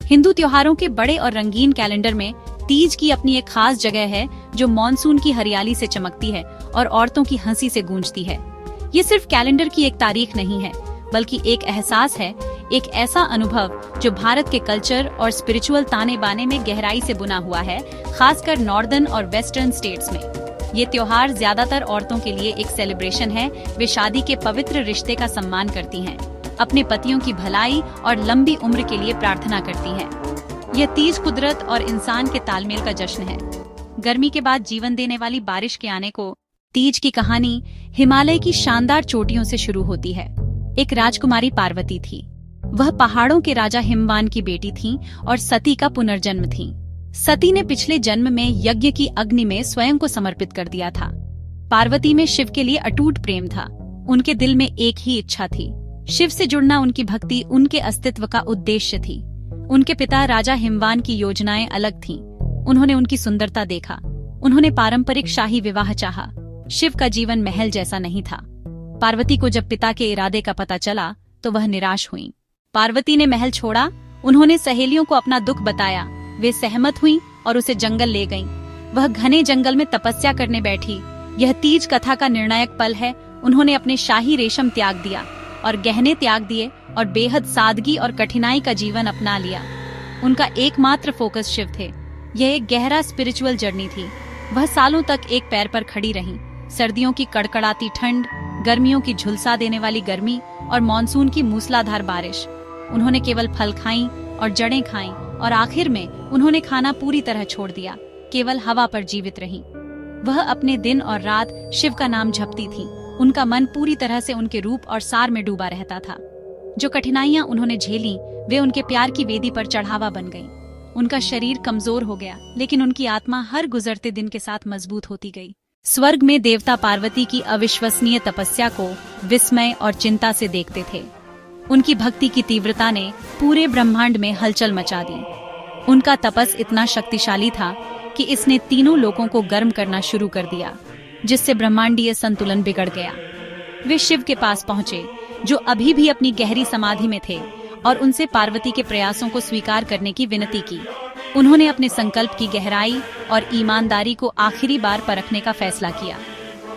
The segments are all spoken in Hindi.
हिंदू त्योहारों के बड़े और रंगीन कैलेंडर में तीज की अपनी एक खास जगह है, जो मॉनसून की हरियाली से चमकती है और औरतों की हंसी से गूंजती है। ये सिर्फ कैलेंडर की एक तारीख नहीं है, बल्कि एक एहसास है, एक ऐसा अनुभव जो भारत के कल्चर और स्पिरिचुअल ताने बाने में गहराई से बुना हुआ है, खासकर नॉर्दर्न और वेस्टर्न स्टेट्स में। ये त्योहार ज्यादातर औरतों के लिए एक सेलिब्रेशन है। वे शादी के पवित्र रिश्ते का सम्मान करती हैं, अपने पतियों की भलाई और लंबी उम्र के लिए प्रार्थना करती हैं। यह तीज कुदरत और इंसान के तालमेल का जश्न है। गर्मी के बाद जीवन देने वाली बारिश के आने को तीज की कहानी हिमालय की शानदार चोटियों से शुरू होती है। एक राजकुमारी पार्वती थी। वह पहाड़ों के राजा हिमवान की बेटी थी और सती का पुनर्जन्म थी। सती ने पिछले जन्म में यज्ञ की अग्नि में स्वयं को समर्पित कर दिया था। पार्वती में शिव के लिए अटूट प्रेम था। उनके दिल में एक ही इच्छा थी, शिव से जुड़ना। उनकी भक्ति उनके अस्तित्व का उद्देश्य थी। उनके पिता राजा हिमवान की योजनाएं अलग थीं। उन्होंने उनकी सुंदरता देखा। उन्होंने पारंपरिक शाही विवाह चाहा। शिव का जीवन महल जैसा नहीं था। पार्वती को जब पिता के इरादे का पता चला तो वह निराश हुई। पार्वती ने महल छोड़ा। उन्होंने सहेलियों को अपना दुख बताया। वे सहमत हुईं और उसे जंगल ले गईं। वह घने जंगल में तपस्या करने बैठी। यह तीज कथा का निर्णायक पल है। उन्होंने अपने शाही रेशम त्याग दिया और गहने त्याग दिए और बेहद सादगी और कठिनाई का जीवन अपना लिया। उनका एकमात्र फोकस शिव थे। यह एक गहरा स्पिरिचुअल जर्नी थी। वह सालों तक एक पैर पर खड़ी रहीं। सर्दियों की कड़कड़ाती ठंड, गर्मियों की झुलसा देने वाली गर्मी और मानसून की मूसलाधार बारिश। उन्होंने केवल फल खाईं और जड़ें खाईं और आखिर में उन्होंने खाना पूरी तरह छोड़ दिया। केवल हवा पर जीवित रहीं। वह अपने दिन और रात शिव का नाम जपती थीं। उनका मन पूरी तरह से उनके रूप और सार में डूबा रहता था। जो कठिनाइयां उन्होंने झेली, वे उनके प्यार की वेदी पर चढ़ावा बन गईं। उनका शरीर कमजोर हो गया, लेकिन उनकी आत्मा हर गुजरते दिन के साथ मजबूत होती गई। स्वर्ग में देवता पार्वती की अविश्वसनीय तपस्या को विस्मय और चिंता से देखते थे। उनकी भक्ति की तीव्रता ने पूरे ब्रह्मांड में हलचल मचा दी। उनका तपस इतना शक्तिशाली था कि इसने तीनों लोकों को गर्म करना शुरू कर दिया, जिससे ब्रह्मांडीय संतुलन बिगड़ गया। वे शिव के पास पहुंचे, जो अभी भी अपनी गहरी समाधि में थे, और उनसे पार्वती के प्रयासों को स्वीकार करने की विनती की। उन्होंने अपने संकल्प की गहराई और ईमानदारी को आखिरी बार परखने का फैसला किया।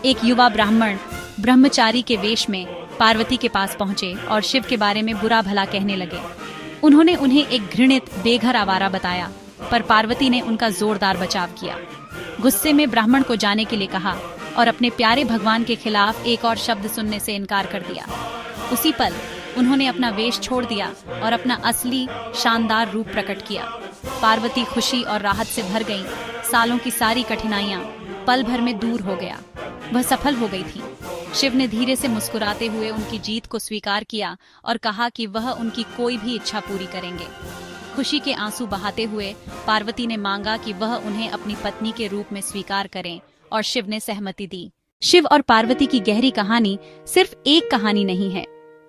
एक युवा ब्राह्मण ब्रह्मचारी के वेश में पार्वती के पास पहुंचे और शिव के बारे में बुरा भला कहने लगे। उन्होंने उन्हें एक घृणित बेघर आवारा बताया, पर पार्वती ने उनका जोरदार बचाव किया। गुस्से में ब्राह्मण को जाने के लिए कहा और अपने प्यारे भगवान के खिलाफ एक और शब्द सुनने से इनकार कर दिया। उसी पल उन्होंने अपना वेश छोड़ दिया और अपना असली शानदार रूप प्रकट किया। पार्वती खुशी और राहत से भर गईं। सालों की सारी कठिनाइयां पल भर में दूर हो गया। वह सफल हो गई थी। शिव ने धीरे से मुस्कुराते हुए उनकी जीत को स्वीकार किया और कहा कि वह उनकी कोई भी इच्छा पूरी करेंगे। खुशी के आंसू बहाते हुए पार्वती ने मांगा कि वह उन्हें अपनी पत्नी के रूप में स्वीकार करें, और शिव ने सहमति दी। शिव और पार्वती की गहरी कहानी सिर्फ एक कहानी नहीं है।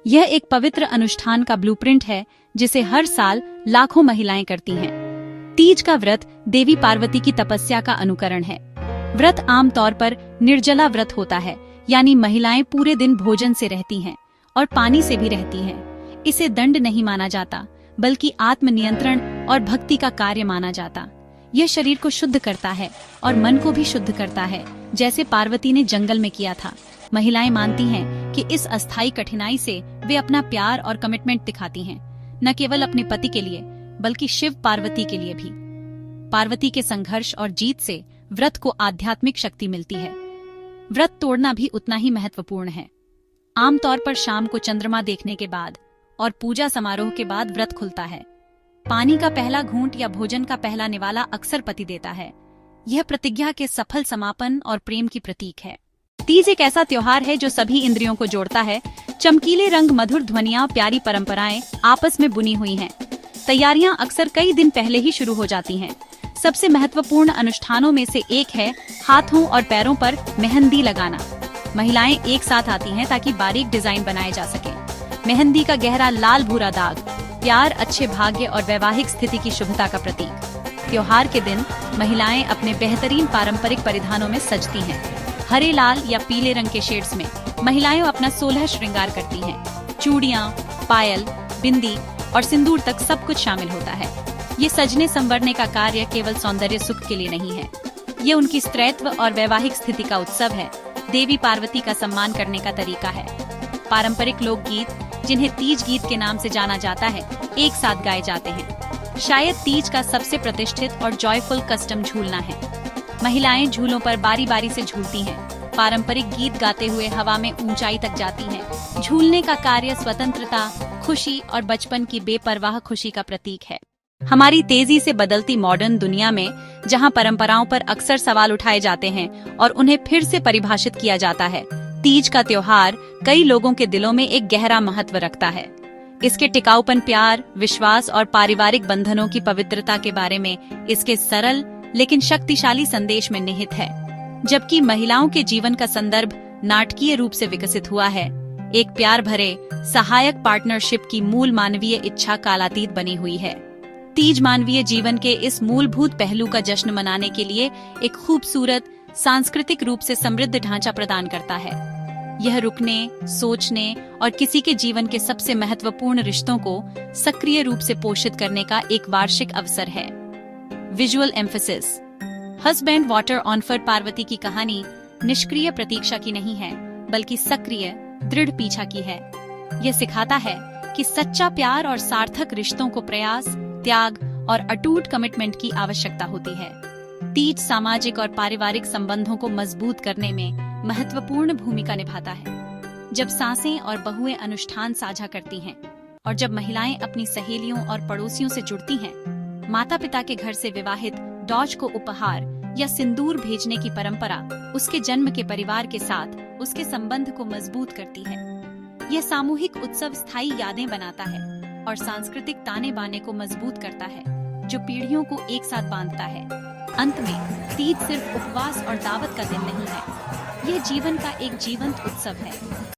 यह एक पवित्र अनुष्ठान का ब्लूप्रिंट है, जिसे हर साल लाखों महिलाएं करती हैं। तीज का व्रत देवी पार्वती की तपस्या का अनुकरण है। व्रत आमतौर पर निर्जला व्रत होता है, यानी महिलाएं पूरे दिन भोजन से रहती हैं और पानी से भी रहती हैं। इसे दंड नहीं माना जाता, बल्कि आत्मनियंत्रण और भक्ति का कार्य माना जाता। यह शरीर को शुद्ध करता है और मन को भी शुद्ध करता है, जैसे पार्वती ने जंगल में किया था। महिलाएं मानती हैं कि इस अस्थायी कठिनाई से वे अपना प्यार और कमिटमेंट दिखाती हैं, न केवल अपने पति के लिए, बल्कि शिव पार्वती के लिए भी। पार्वती के संघर्ष और जीत से व्रत को आध्यात्मिक शक्ति मिलती है। व्रत तोड़ना भी उतना ही महत्वपूर्ण है। आमतौर पर शाम को चंद्रमा देखने के बाद और पूजा समारोह के बाद व्रत खुलता है। पानी का पहला घूंट या भोजन का पहला निवाला अक्सर पति देता है। यह प्रतिज्ञा के सफल समापन और प्रेम की प्रतीक है। तीज एक ऐसा त्योहार है जो सभी इंद्रियों को जोड़ता है। चमकीले रंग, मधुर ध्वनियाँ, प्यारी परंपराएं आपस में बुनी हुई हैं। तैयारियां अक्सर कई दिन पहले ही शुरू हो जाती हैं। सबसे महत्वपूर्ण अनुष्ठानों में से एक है हाथों और पैरों पर मेहंदी लगाना। महिलाएं एक साथ आती हैं ताकि बारीक डिजाइन बनाए जा सके। मेहंदी का गहरा लाल भूरा दाग प्यार, अच्छे भाग्य और वैवाहिक स्थिति की शुभता का प्रतीक। त्योहार के दिन महिलाएं अपने बेहतरीन पारंपरिक परिधानों में सजती हैं। हरे, लाल या पीले रंग के शेड्स में महिलाएं अपना 16 श्रृंगार करती हैं। चूड़ियां, पायल, बिंदी और सिंदूर तक सब कुछ शामिल होता है। ये सजने संवरने का कार्य केवल सौंदर्य सुख के लिए नहीं है, ये उनकी स्त्रीत्व और वैवाहिक स्थिति का उत्सव है, देवी पार्वती का सम्मान करने का तरीका है। पारंपरिक लोकगीत जिन्हें तीज गीत के नाम से जाना जाता है, एक साथ गाए जाते हैं। शायद तीज का सबसे प्रतिष्ठित और जॉयफुल कस्टम झूलना है। महिलाएं झूलों पर बारी बारी से झूलती हैं, पारंपरिक गीत गाते हुए हवा में ऊंचाई तक जाती हैं। झूलने का कार्य स्वतंत्रता, खुशी और बचपन की बेपरवाह खुशी का प्रतीक है। हमारी तेजी से बदलती मॉडर्न दुनिया में जहां परंपराओं पर अक्सर सवाल उठाए जाते हैं और उन्हें फिर से परिभाषित किया जाता है, तीज का त्योहार कई लोगों के दिलों में एक गहरा महत्व रखता है। इसके टिकाऊपन, प्यार, विश्वास और पारिवारिक बंधनों की पवित्रता के बारे में इसके सरल लेकिन शक्तिशाली संदेश में निहित है। जबकि महिलाओं के जीवन का संदर्भ नाटकीय रूप से विकसित हुआ है, एक प्यार भरे सहायक पार्टनरशिप की मूल मानवीय इच्छा कालातीत बनी हुई है। तीज मानवीय जीवन के इस मूलभूत पहलू का जश्न मनाने के लिए एक खूबसूरत, सांस्कृतिक रूप से समृद्ध ढांचा प्रदान करता है। यह रुकने, सोचने और किसी के जीवन के सबसे महत्वपूर्ण रिश्तों को सक्रिय रूप से पोषित करने का एक वार्षिक अवसर है। Visual emphasis. Husband water on fire Parvati की कहानी निष्क्रिय प्रतीक्षा की नहीं है, बल्कि सक्रिय, दृढ़ पीछा की है। यह सिखाता है कि सच्चा प्यार और सार्थक रिश्तों को प्रयास, त्याग और अटूट कमिटमेंट की आवश्यकता होती है। तीज सामाजिक और पारिवारिक संबंधों को मजबूत करने में महत्वपूर्ण भूमिका निभाता है। जब सासें और बहुएं अनुष्ठान साझा करती हैं और जब महिलाएं अपनी सहेलियों और पड़ोसियों से जुड़ती हैं, माता पिता के घर से विवाहित डॉज को उपहार या सिंदूर भेजने की परंपरा उसके जन्म के परिवार के साथ उसके संबंध को मजबूत करती है। यह सामूहिक उत्सव स्थायी यादें बनाता है और सांस्कृतिक ताने बाने को मजबूत करता है, जो पीढ़ियों को एक साथ बांधता है। अंत में तीज सिर्फ उपवास और दावत का दिन नहीं है, यह जीवन का एक जीवंत उत्सव है।